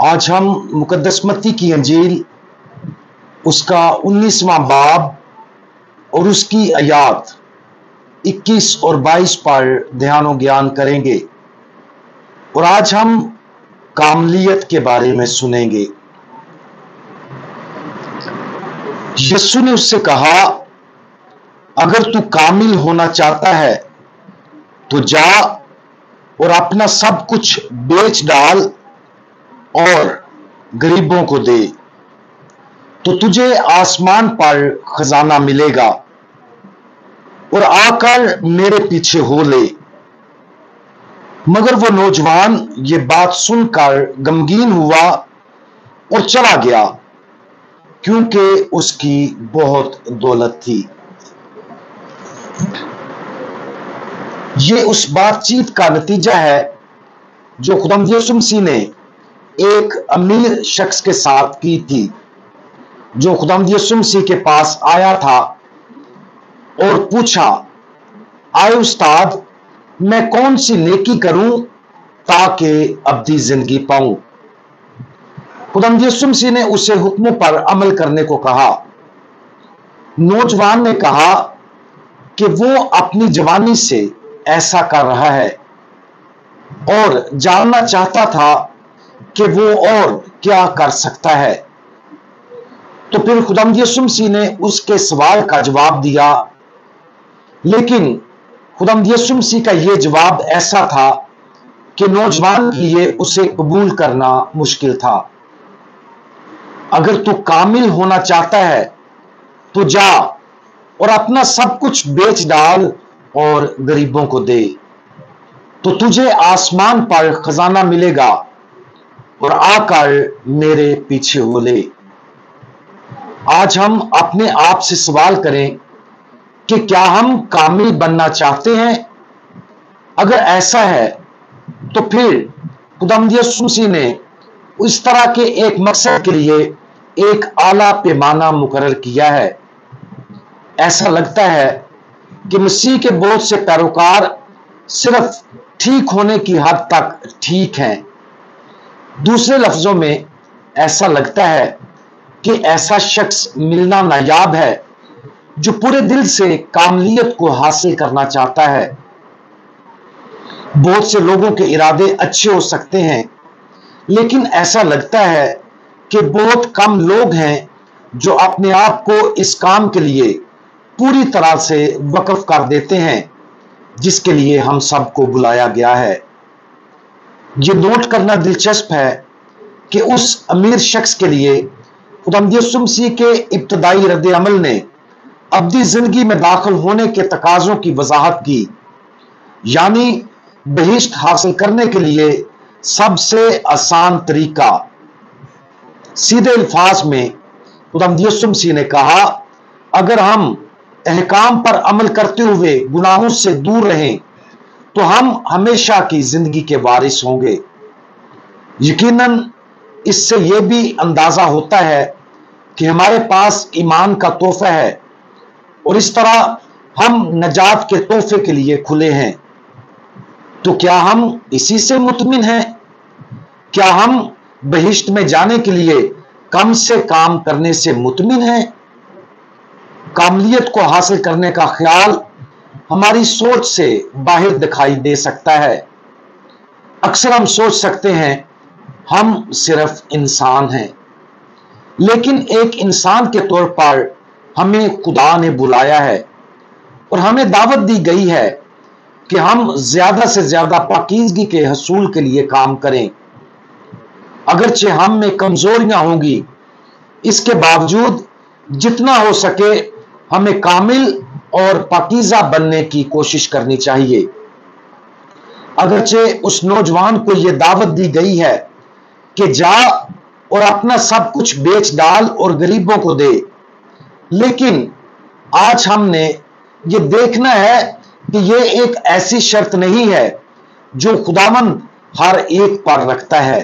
آج ہم مقدس متی کی انجیل اس کا 19واں باب اور اس کی آیات 21 اور 22 پر دھیان و گیان کریں گے، اور آج ہم کاملیت کے بارے میں سنیں گے۔ یسوع نے اس سے کہا، اگر تو کامل ہونا چاہتا ہے تو جا اور اپنا سب کچھ بیچ ڈال اور غریبوں کو دے، تو تجھے آسمان پر خزانہ ملے گا، اور آ کر میرے پیچھے ہو لے۔ مگر وہ نوجوان یہ بات سن کر غمگین ہوا اور چلا گیا، کیونکہ اس کی بہت دولت تھی۔ یہ اس بات چیت کا نتیجہ ہے جو خداوند یسوع مسیح نے ایک امیر شخص کے ساتھ کی تھی، جو خداوند یسوع مسیح کے پاس آیا تھا اور پوچھا، آئے استاد، میں کون سی نیکی کروں تاکہ ابدی زندگی پاؤں؟ خداوند یسوع مسیح نے اسے حکموں پر عمل کرنے کو کہا۔ نوجوان نے کہا کہ وہ اپنی جوانی سے ایسا کر رہا ہے اور جاننا چاہتا تھا کہ وہ اور کیا کر سکتا ہے۔ تو پھر خداوند یسوع مسیح نے اس کے سوال کا جواب دیا، لیکن خداوند یسوع مسیح کا یہ جواب ایسا تھا کہ نوجوان کے لیے اسے قبول کرنا مشکل تھا۔ اگر تو کامل ہونا چاہتا ہے تو جا اور اپنا سب کچھ بیچ ڈال اور غریبوں کو دے، تو تجھے آسمان پر خزانہ ملے گا، اور آ کر میرے پیچھے ہو لے۔ آج ہم اپنے آپ سے سوال کریں کہ کیا ہم کامل بننا چاہتے ہیں؟ اگر ایسا ہے تو پھر خداوند یسوع مسیح نے اس طرح کے ایک مقصد کے لیے ایک اعلیٰ پیمانہ مقرر کیا ہے۔ ایسا لگتا ہے کہ مسیح کے بہت سے پیروکار صرف ٹھیک ہونے کی حد تک ٹھیک ہیں۔ دوسرے لفظوں میں ایسا لگتا ہے کہ ایسا شخص ملنا نایاب ہے جو پورے دل سے کاملیت کو حاصل کرنا چاہتا ہے۔ بہت سے لوگوں کے ارادے اچھے ہو سکتے ہیں، لیکن ایسا لگتا ہے کہ بہت کم لوگ ہیں جو اپنے آپ کو اس کام کے لیے پوری طرح سے وقف کر دیتے ہیں جس کے لیے ہم سب کو بلایا گیا ہے۔ یہ نوٹ کرنا دلچسپ ہے کہ اس امیر شخص کے لیے خداوند یسوع مسیح کے ابتدائی رد عمل نے ابدی زندگی میں داخل ہونے کے تقاضوں کی وضاحت کی، یعنی بہشت حاصل کرنے کے لیے سب سے آسان طریقہ۔ سیدھے الفاظ میں خداوند یسوع مسیح نے کہا، اگر ہم احکام پر عمل کرتے ہوئے گناہوں سے دور رہیں تو ہم ہمیشہ کی زندگی کے وارث ہوں گے۔ یقیناً اس سے یہ بھی اندازہ ہوتا ہے کہ ہمارے پاس ایمان کا تحفہ ہے، اور اس طرح ہم نجات کے تحفے کے لیے کھلے ہیں۔ تو کیا ہم اسی سے مطمئن ہیں؟ کیا ہم بہشت میں جانے کے لیے کم سے کام کرنے سے مطمئن ہیں؟ کاملیت کو حاصل کرنے کا خیال ہماری سوچ سے باہر دکھائی دے سکتا ہے۔ اکثر ہم سوچ سکتے ہیں ہم صرف انسان ہیں، لیکن ایک انسان کے طور پر ہمیں خدا نے بلایا ہے، اور ہمیں دعوت دی گئی ہے کہ ہم زیادہ سے زیادہ پاکیزگی کے حصول کے لیے کام کریں۔ اگرچہ ہم میں کمزوریاں ہوں گی، اس کے باوجود جتنا ہو سکے ہمیں کامل اور پاکیزہ بننے کی کوشش کرنی چاہیے۔ اگرچہ اس نوجوان کو یہ دعوت دی گئی ہے کہ جا اور اپنا سب کچھ بیچ ڈال اور غریبوں کو دے، لیکن آج ہم نے یہ دیکھنا ہے کہ یہ ایک ایسی شرط نہیں ہے جو خداوند ہر ایک پر رکھتا ہے،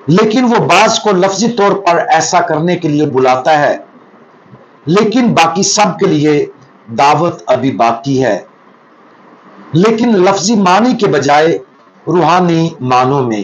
لیکن وہ بعض کو لفظی طور پر ایسا کرنے کے لیے بلاتا ہے، لیکن باقی سب کے لیے دعوت ابھی باقی ہے، لیکن لفظی معنی کے بجائے روحانی معنوں میں۔